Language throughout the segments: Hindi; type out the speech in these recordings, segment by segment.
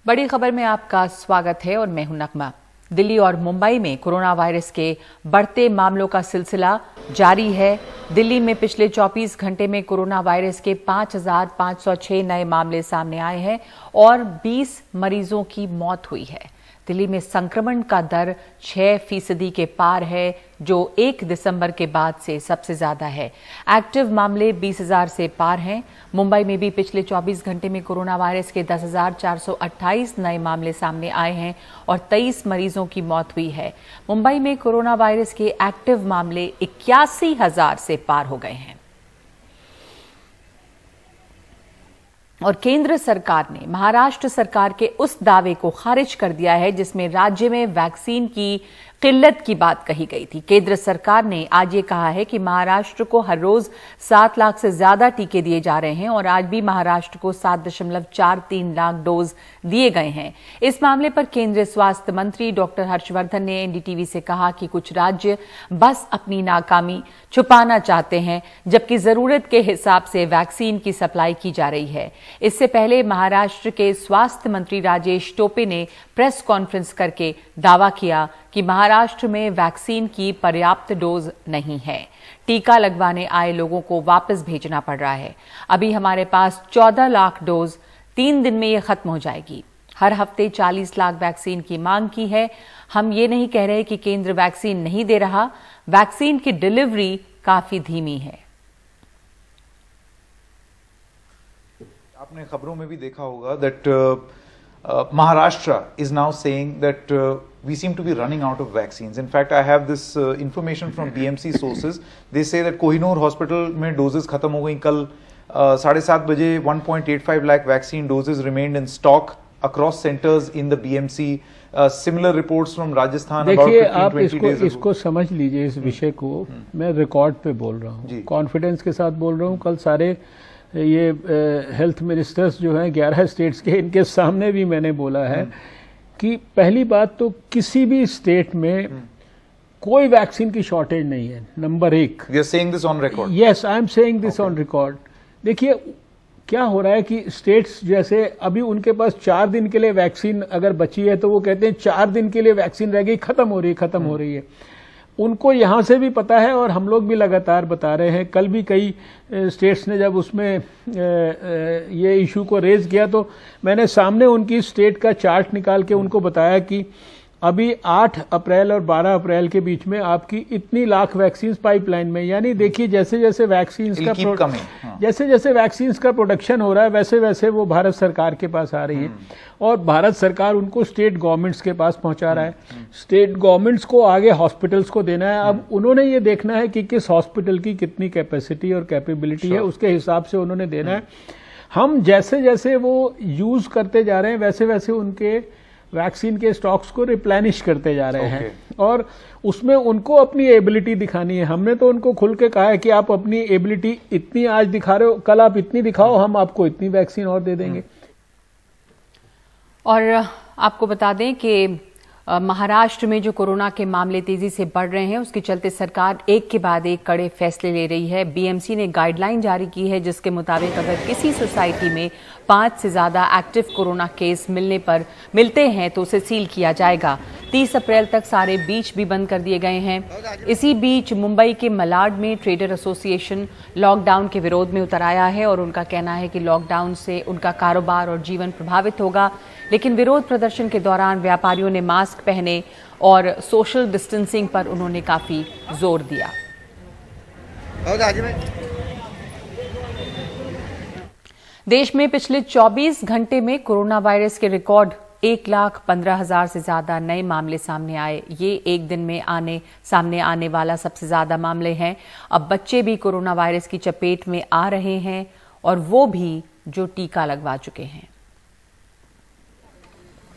बड़ी खबर में आपका स्वागत है और मैं हूं नगमा। दिल्ली और मुंबई में कोरोना वायरस के बढ़ते मामलों का सिलसिला जारी है। दिल्ली में पिछले 24 घंटे में कोरोना वायरस के 5,506 नए मामले सामने आए हैं और 20 मरीजों की मौत हुई है। दिल्ली में संक्रमण का दर 6% के पार है, जो 1 दिसंबर के बाद से सबसे ज्यादा है। एक्टिव मामले 20,000 से पार हैं। मुंबई में भी पिछले 24 घंटे में कोरोना वायरस के 10,428 नए मामले सामने आए हैं और 23 मरीजों की मौत हुई है। मुंबई में कोरोना वायरस के एक्टिव मामले 81,000 से पार हो गए हैं। और केंद्र सरकार ने महाराष्ट्र सरकार के उस दावे को खारिज कर दिया है जिसमें राज्य में वैक्सीन की किल्लत की बात कही गई थी। केंद्र सरकार ने आज ये कहा है कि महाराष्ट्र को हर रोज 7 लाख से ज्यादा टीके दिए जा रहे हैं और आज भी महाराष्ट्र को 7.43 लाख डोज दिए गए हैं। इस मामले पर केंद्रीय स्वास्थ्य मंत्री डॉक्टर हर्षवर्धन ने एनडीटीवी से कहा कि कुछ राज्य बस अपनी नाकामी छुपाना चाहते हैं, जबकि जरूरत के हिसाब से वैक्सीन की सप्लाई की जा रही है। इससे पहले महाराष्ट्र के स्वास्थ्य मंत्री राजेश टोपे ने प्रेस कॉन्फ्रेंस करके दावा किया कि महाराष्ट्र में वैक्सीन की पर्याप्त डोज नहीं है। टीका लगवाने आए लोगों को वापस भेजना पड़ रहा है। अभी हमारे पास 14 लाख डोज, 3 दिन में ये खत्म हो जाएगी। हर हफ्ते 40 लाख वैक्सीन की मांग की है। हम ये नहीं कह रहे कि केंद्र वैक्सीन नहीं दे रहा, वैक्सीन की डिलीवरी काफी धीमी है। आपने खबरों में भी देखा होगा that Maharashtra is now saying that we seem to be running out of vaccines. In fact, I have this information from BMC sources. They say that Kohinoor Hospital में doses खत्म हो गई। कल 7:30 बजे 1.85 lakh vaccine doses remained in stock across centers in the BMC. Similar reports from Rajasthan about 15-20 days ago. देखिए, आप इसको समझ लीजिए, इस विषय को मैं रिकॉर्ड पे बोल रहा हूँ, कॉन्फिडेंस के साथ बोल रहा हूँ। कल सारे ये हेल्थ मिनिस्टर्स जो हैं 11 स्टेट्स के, इनके सामने भी मैंने बोला है कि पहली बात तो किसी भी स्टेट में कोई वैक्सीन की शॉर्टेज नहीं है। Number 1, We are saying this on record. Yes, I am saying this on record. देखिए क्या हो रहा है कि स्टेट्स जैसे अभी उनके पास 4 दिन के लिए वैक्सीन अगर बची है तो वो कहते हैं 4 दिन के लिए वैक्सीन रह गई, खत्म हो रही है। उनको यहां से भी पता है और हम लोग भी लगातार बता रहे हैं। कल भी कई स्टेट्स ने जब उसमें ये इशू को रेज किया तो मैंने सामने उनकी स्टेट का चार्ट निकाल के उनको बताया कि अभी 8 अप्रैल और 12 अप्रैल के बीच में आपकी इतनी लाख वैक्सीन पाइपलाइन में, यानी देखिए जैसे जैसे वैक्सीन का प्रोडक्शन हो रहा है वैसे वैसे वो भारत सरकार के पास आ रही है और भारत सरकार उनको स्टेट गवर्नमेंट्स के पास पहुंचा रहा है। स्टेट गवर्नमेंट्स को आगे हॉस्पिटल्स को देना है। अब उन्होंने ये देखना है कि किस हॉस्पिटल की कितनी कैपेसिटी और कैपेबिलिटी है, उसके हिसाब से उन्होंने देना है। हम जैसे जैसे वो यूज करते जा रहे हैं वैसे वैसे उनके वैक्सीन के स्टॉक्स को रिप्लेनिश करते जा रहे हैं और उसमें उनको अपनी एबिलिटी दिखानी है। हमने तो उनको खुल के कहा है कि आप अपनी एबिलिटी इतनी आज दिखा रहे हो, कल आप इतनी दिखाओ, हम आपको इतनी वैक्सीन और दे देंगे। और आपको बता दें कि महाराष्ट्र में जो कोरोना के मामले तेजी से बढ़ रहे हैं, उसके चलते सरकार एक के बाद एक कड़े फैसले ले रही है। बीएमसी ने गाइडलाइन जारी की है जिसके मुताबिक अगर किसी सोसाइटी में 5 से ज्यादा एक्टिव कोरोना केस मिलते हैं तो उसे सील किया जाएगा। 30 अप्रैल तक सारे बीच भी बंद कर दिए गए हैं। इसी बीच मुंबई के मलाड में ट्रेडर एसोसिएशन लॉकडाउन के विरोध में उतर आया है और उनका कहना है कि लॉकडाउन से उनका कारोबार और जीवन प्रभावित होगा। लेकिन विरोध प्रदर्शन के दौरान व्यापारियों ने मास्क पहने और सोशल डिस्टेंसिंग पर उन्होंने काफी जोर दिया। देश में पिछले 24 घंटे में कोरोना वायरस के रिकॉर्ड 1,15,000 से ज्यादा नए मामले सामने आए। ये एक दिन में सामने आने वाला सबसे ज्यादा मामले हैं। अब बच्चे भी कोरोना वायरस की चपेट में आ रहे हैं और वो भी जो टीका लगवा चुके हैं।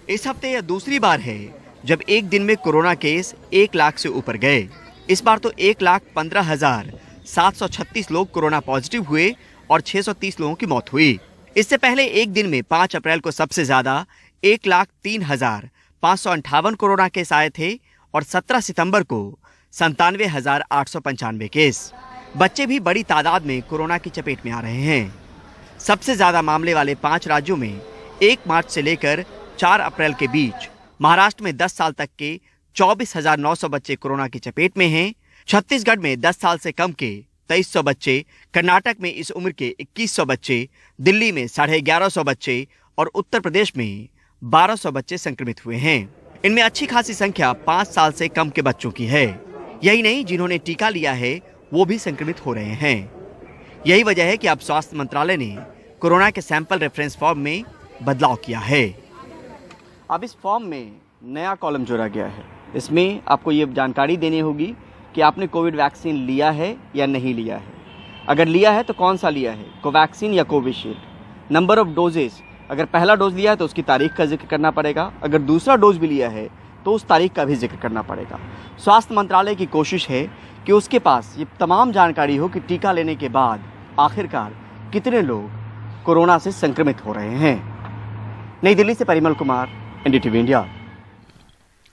इस हफ्ते यह दूसरी बार है जब एक दिन में कोरोना केस 1 लाख से ऊपर गए। इस बार तो 1,15,736 लोग कोरोना पॉजिटिव हुए और 630 लोगों की मौत हुई। इससे पहले एक दिन में 5 अप्रैल को सबसे ज्यादा 1,03,558 कोरोना केस आए थे और 17 सितंबर को 97,895 केस। बच्चे भी बड़ी तादाद में कोरोना की चपेट में आ रहे हैं। सबसे ज्यादा मामले वाले 5 राज्यों में 1 मार्च से लेकर 4 अप्रैल के बीच महाराष्ट्र में 10 साल तक के 24,900 बच्चे कोरोना की चपेट में हैं। छत्तीसगढ़ में 10 साल से कम के 2300 बच्चे, कर्नाटक में इस उम्र के 2100 बच्चे, दिल्ली में 1150 बच्चे और उत्तर प्रदेश में 1200 बच्चे संक्रमित हुए हैं। इनमें अच्छी खासी संख्या 5 साल से कम के बच्चों की है। यही नहीं, जिन्होंने टीका लिया है वो भी संक्रमित हो रहे हैं। यही वजह है कि अब स्वास्थ्य मंत्रालय ने कोरोना के सैंपल रेफरेंस फॉर्म में बदलाव किया है। अब इस फॉर्म में नया कॉलम जोड़ा गया है। इसमें आपको ये जानकारी देनी होगी कि आपने कोविड वैक्सीन लिया है या नहीं लिया है। अगर लिया है तो कौन सा लिया है, कोवैक्सीन या कोविशील्ड। नंबर ऑफ डोजेस, अगर पहला डोज लिया है तो उसकी तारीख का जिक्र करना पड़ेगा। अगर दूसरा डोज भी लिया है तो उस तारीख का भी जिक्र करना पड़ेगा। स्वास्थ्य मंत्रालय की कोशिश है कि उसके पास ये तमाम जानकारी हो कि टीका लेने के बाद आखिरकार कितने लोग कोरोना से संक्रमित हो रहे हैं। नई दिल्ली से Parimal Kumar, NDTV India.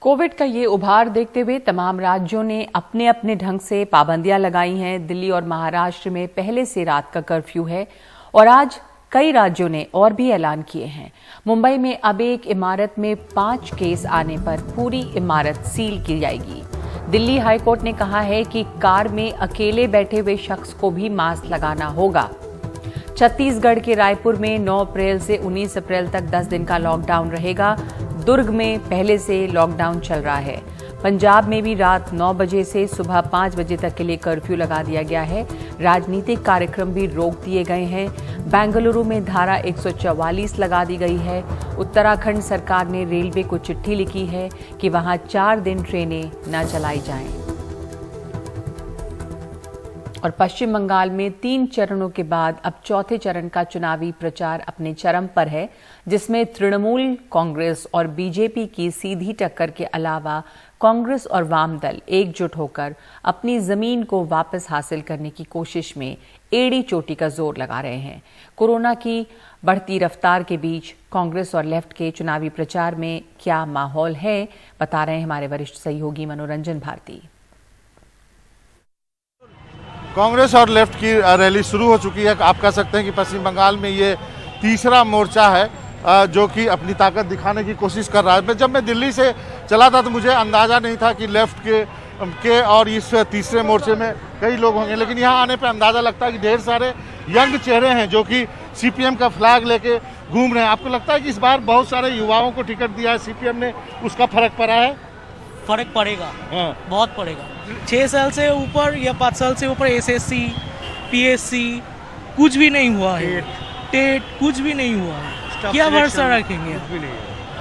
Covid का ये उभार देखते हुए तमाम राज्यों ने अपने अपने ढंग से पाबंदियां लगाई हैं। दिल्ली और महाराष्ट्र में पहले से रात का कर्फ्यू है और आज कई राज्यों ने और भी ऐलान किए हैं। मुंबई में अब एक इमारत में 5 केस आने पर पूरी इमारत सील की जाएगी। दिल्ली हाईकोर्ट ने कहा है कि कार में अकेले बैठे हुए शख्स को भी मास्क लगाना होगा। छत्तीसगढ़ के रायपुर में 9 अप्रैल से 19 अप्रैल तक 10 दिन का लॉकडाउन रहेगा। दुर्ग में पहले से लॉकडाउन चल रहा है। पंजाब में भी रात 9 बजे से सुबह 5 बजे तक के लिए कर्फ्यू लगा दिया गया है। राजनीतिक कार्यक्रम भी रोक दिए गए हैं। बेंगलुरु में धारा 144 लगा दी गई है। उत्तराखंड सरकार ने रेलवे को चिट्ठी लिखी है कि वहां 4 दिन ट्रेनें न चलाई जाएं। और पश्चिम बंगाल में 3 चरणों के बाद अब चौथे चरण का चुनावी प्रचार अपने चरम पर है, जिसमें तृणमूल कांग्रेस और बीजेपी की सीधी टक्कर के अलावा कांग्रेस और वाम दल एकजुट होकर अपनी जमीन को वापस हासिल करने की कोशिश में एड़ी चोटी का जोर लगा रहे हैं। कोरोना की बढ़ती रफ्तार के बीच कांग्रेस और लेफ्ट के चुनावी प्रचार में क्या माहौल है, बता रहे हैं हमारे वरिष्ठ सहयोगी मनोरंजन भारती। कांग्रेस और लेफ्ट की रैली शुरू हो चुकी है। आप कह सकते हैं कि पश्चिम बंगाल में ये तीसरा मोर्चा है जो कि अपनी ताकत दिखाने की कोशिश कर रहा है। जब मैं दिल्ली से चला था तो मुझे अंदाज़ा नहीं था कि लेफ्ट के और इस तीसरे मोर्चे में कई लोग होंगे, लेकिन यहाँ आने पे अंदाज़ा लगता है कि ढेर सारे यंग चेहरे हैं जो कि सीपीएम का फ्लैग लेके घूम रहे हैं। आपको लगता है कि इस बार बहुत सारे युवाओं को टिकट दिया है सीपीएम ने, उसका फर्क पड़ा है? फर्क पड़ेगा, बहुत पड़ेगा। 6 साल से ऊपर या 5 साल से ऊपर एसएससी, पीएससी कुछ भी नहीं हुआ है, टेट कुछ भी नहीं हुआ है, क्या भरोसा रखेंगे?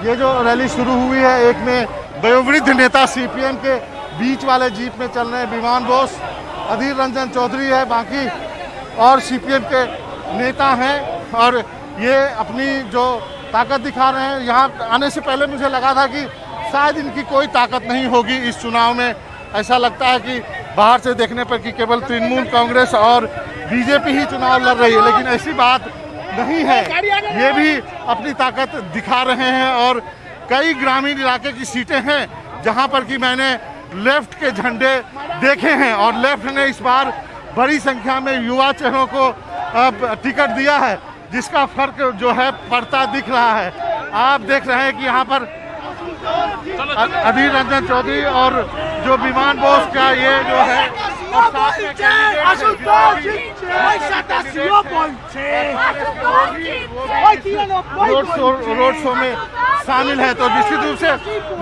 ये जो रैली शुरू हुई है, एक में वयोवृद्ध नेता सीपीएम के बीच वाले जीप में चल रहे हैं विमान बोस, अधीर रंजन चौधरी है, बाकी और सीपीएम के नेता हैं और ये अपनी जो ताकत दिखा रहे हैं। यहाँ आने से पहले मुझे लगा था कि शायद इनकी कोई ताकत नहीं होगी इस चुनाव में। ऐसा लगता है कि बाहर से देखने पर कि केवल तृणमूल कांग्रेस और बीजेपी ही चुनाव लड़ रही है, लेकिन ऐसी बात नहीं है। ये भी अपनी ताकत दिखा रहे हैं और कई ग्रामीण इलाके की सीटें हैं जहां पर कि मैंने लेफ्ट के झंडे देखे हैं और लेफ्ट ने इस बार बड़ी संख्या में युवा चेहरों को टिकट दिया है, जिसका फर्क जो है पड़ता दिख रहा है। आप देख रहे हैं कि यहाँ पर अधीर रंजन चौधरी और जो विमान बोस का ये जो है और साथ में रोड शो में शामिल है। तो निश्चित रूप से,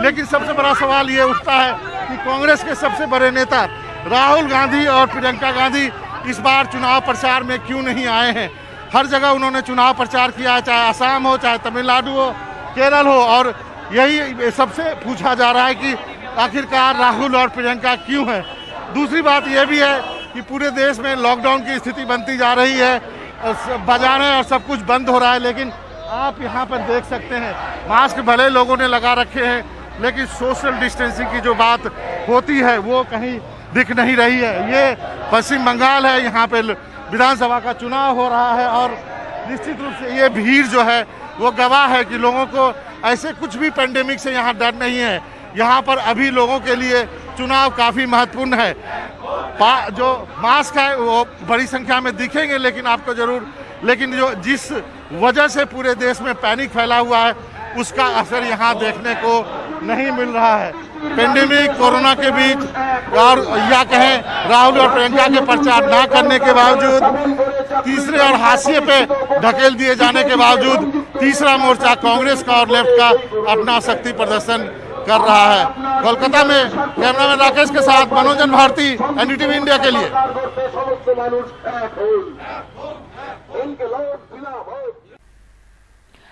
लेकिन सबसे बड़ा सवाल ये उठता है कि कांग्रेस के सबसे बड़े नेता राहुल गांधी और प्रियंका गांधी इस बार चुनाव प्रचार में क्यों नहीं आए हैं। हर जगह उन्होंने चुनाव प्रचार किया, चाहे असम हो, चाहे तमिलनाडु हो, केरल हो, और यही सबसे पूछा जा रहा है कि आखिरकार राहुल और प्रियंका क्यों हैं। दूसरी बात यह भी है कि पूरे देश में लॉकडाउन की स्थिति बनती जा रही है, बाजारें और सब कुछ बंद हो रहा है, लेकिन आप यहाँ पर देख सकते हैं मास्क भले लोगों ने लगा रखे हैं, लेकिन सोशल डिस्टेंसिंग की जो बात होती है वो कहीं दिख नहीं रही है। ये पश्चिम बंगाल है, यहाँ पे विधानसभा का चुनाव हो रहा है और निश्चित रूप से ये भीड़ जो है वो गवाह है कि लोगों को ऐसे कुछ भी पेंडेमिक से यहाँ डर नहीं है। यहाँ पर अभी लोगों के लिए चुनाव काफ़ी महत्वपूर्ण है। जो मास्क है वो बड़ी संख्या में दिखेंगे, लेकिन आपको जरूर, लेकिन जो जिस वजह से पूरे देश में पैनिक फैला हुआ है उसका असर यहाँ देखने को नहीं मिल रहा है। पेंडेमिक कोरोना के बीच और या कहें राहुल और प्रियंका के प्रचार ना करने के बावजूद, तीसरे और हाशिए पे ढकेल दिए जाने के बावजूद तीसरा मोर्चा कांग्रेस का और लेफ्ट का अपना शक्ति प्रदर्शन कर रहा है। कोलकाता में कैमरामैन राकेश के साथ मनोजन भारती, एनडीटीवी इंडिया के लिए।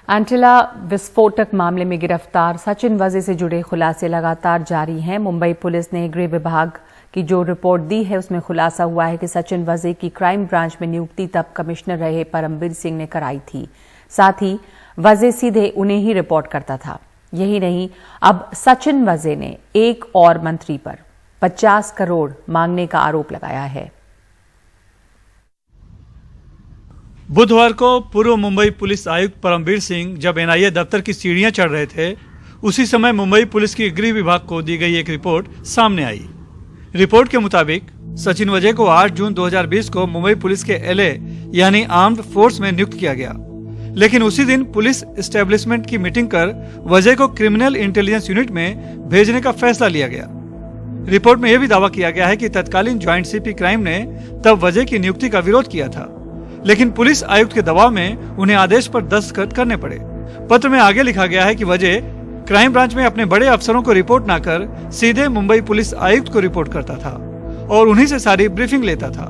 एंटिला विस्फोटक मामले में गिरफ्तार सचिन वजे से जुड़े खुलासे लगातार जारी हैं। मुंबई पुलिस ने गृह विभाग की जो रिपोर्ट दी है उसमें खुलासा हुआ है कि सचिन वजे की क्राइम ब्रांच में नियुक्ति तब कमिश्नर रहे परमबीर सिंह ने कराई थी। साथ ही वजे सीधे उन्हें ही रिपोर्ट करता था। यही नहीं, अब सचिन वजे ने एक और मंत्री पर 50 करोड़ मांगने का आरोप लगाया है। बुधवार को पूर्व मुंबई पुलिस आयुक्त परमबीर सिंह जब एनआईए दफ्तर की सीढ़ियां चढ़ रहे थे, उसी समय मुंबई पुलिस की गृह विभाग को दी गई एक रिपोर्ट सामने आई। रिपोर्ट के मुताबिक सचिन वजे को 8 जून 2020 को मुंबई पुलिस के एलए यानी आर्म्ड फोर्स में नियुक्त किया गया, लेकिन उसी दिन पुलिस एस्टेब्लिशमेंट की मीटिंग कर वजे को क्रिमिनल इंटेलिजेंस यूनिट में भेजने का फैसला लिया गया। रिपोर्ट में यह भी दावा किया गया है कि तत्कालीन ज्वाइंट सीपी क्राइम ने तब वजे की नियुक्ति का विरोध किया था, लेकिन पुलिस आयुक्त के दबाव में उन्हें आदेश पर दस्तखत करने पड़े। पत्र में आगे लिखा गया है कि वजे क्राइम ब्रांच में अपने बड़े अफसरों को रिपोर्ट न कर सीधे मुंबई पुलिस आयुक्त को रिपोर्ट करता था और उन्हीं से सारी ब्रीफिंग लेता था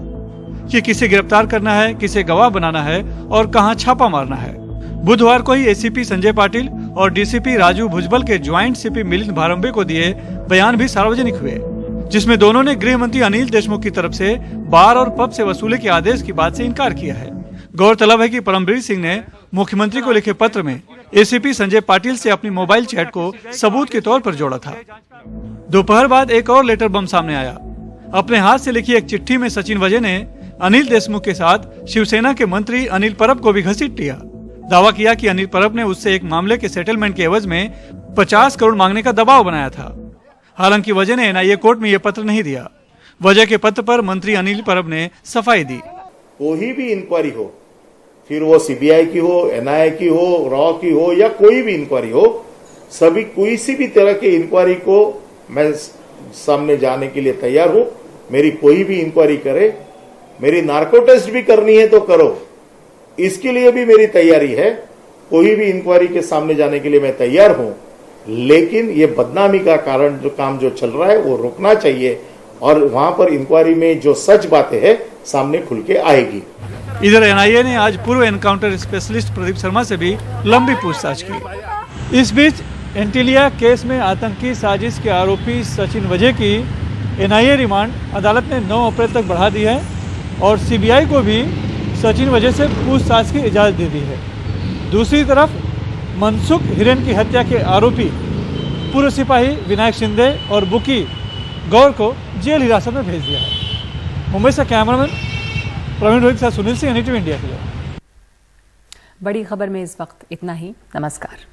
कि किसे गिरफ्तार करना है, किसे गवाह बनाना है और कहां छापा मारना है। बुधवार को ही एसीपी संजय पाटिल और डीसीपी राजू भुजबल के ज्वाइंट सीपी मिलिंद भारंबे को दिए बयान भी सार्वजनिक हुए, जिसमें दोनों ने गृह मंत्री अनिल देशमुख की तरफ से बार और पब से वसूली के आदेश की बात से इनकार किया है। गौरतलब है कि परमबीर सिंह ने मुख्यमंत्री को लिखे पत्र में एसीपी संजय पाटिल से अपनी मोबाइल चैट को सबूत के तौर पर जोड़ा था। दोपहर बाद एक और लेटर बम सामने आया। अपने हाथ से लिखी एक चिट्ठी में सचिन वजे ने अनिल देशमुख के साथ शिवसेना के मंत्री अनिल परब को भी घसीट लिया। दावा किया कि अनिल परब ने उससे एक मामले के सेटलमेंट के एवज में 50 करोड़ मांगने का दबाव बनाया था। हालांकि वजे ने एनआईए कोर्ट में यह पत्र नहीं दिया। वजे के पत्र पर मंत्री अनिल परब ने सफाई दी। कोई भी इंक्वायरी हो, फिर वो सीबीआई की हो, एनआईए की हो, रॉ की हो या कोई भी इंक्वायरी हो, सभी कोई सी भी तरह की इंक्वायरी को मैं सामने जाने के लिए तैयार हूं। मेरी कोई भी इंक्वायरी करे, मेरी नार्को टेस्ट भी करनी है तो करो, इसके लिए भी मेरी तैयारी है। कोई भी इंक्वायरी के सामने जाने के लिए मैं तैयार हूं, लेकिन ये बदनामी का कारण जो काम जो चल रहा है वो रोकना चाहिए और वहां पर इंक्वायरी में जो सच बातें हैं सामने खुल के आएगी। इधर एनआईए ने आज पूर्व एनकाउंटर स्पेशलिस्ट प्रदीप शर्मा से भी लंबी पूछताछ की। इस बीच एंटिलिया केस में आतंकी साजिश के आरोपी सचिन वजे की एनआईए रिमांड अदालत ने 9 अप्रैल तक बढ़ा दी है और सीबीआई को भी सचिन वजे से पूछताछ की इजाजत दे दी है। दूसरी तरफ मनसुख हिरेन की हत्या के आरोपी पूर्व सिपाही विनायक शिंदे और बुकी गौर को जेल हिरासत में भेज दिया है। मुंबई से कैमरामैन प्रवीण रोहित के साथ सुनील सिंह, एनडीटीवी इंडिया के लिए। बड़ी खबर में इस वक्त इतना ही। नमस्कार।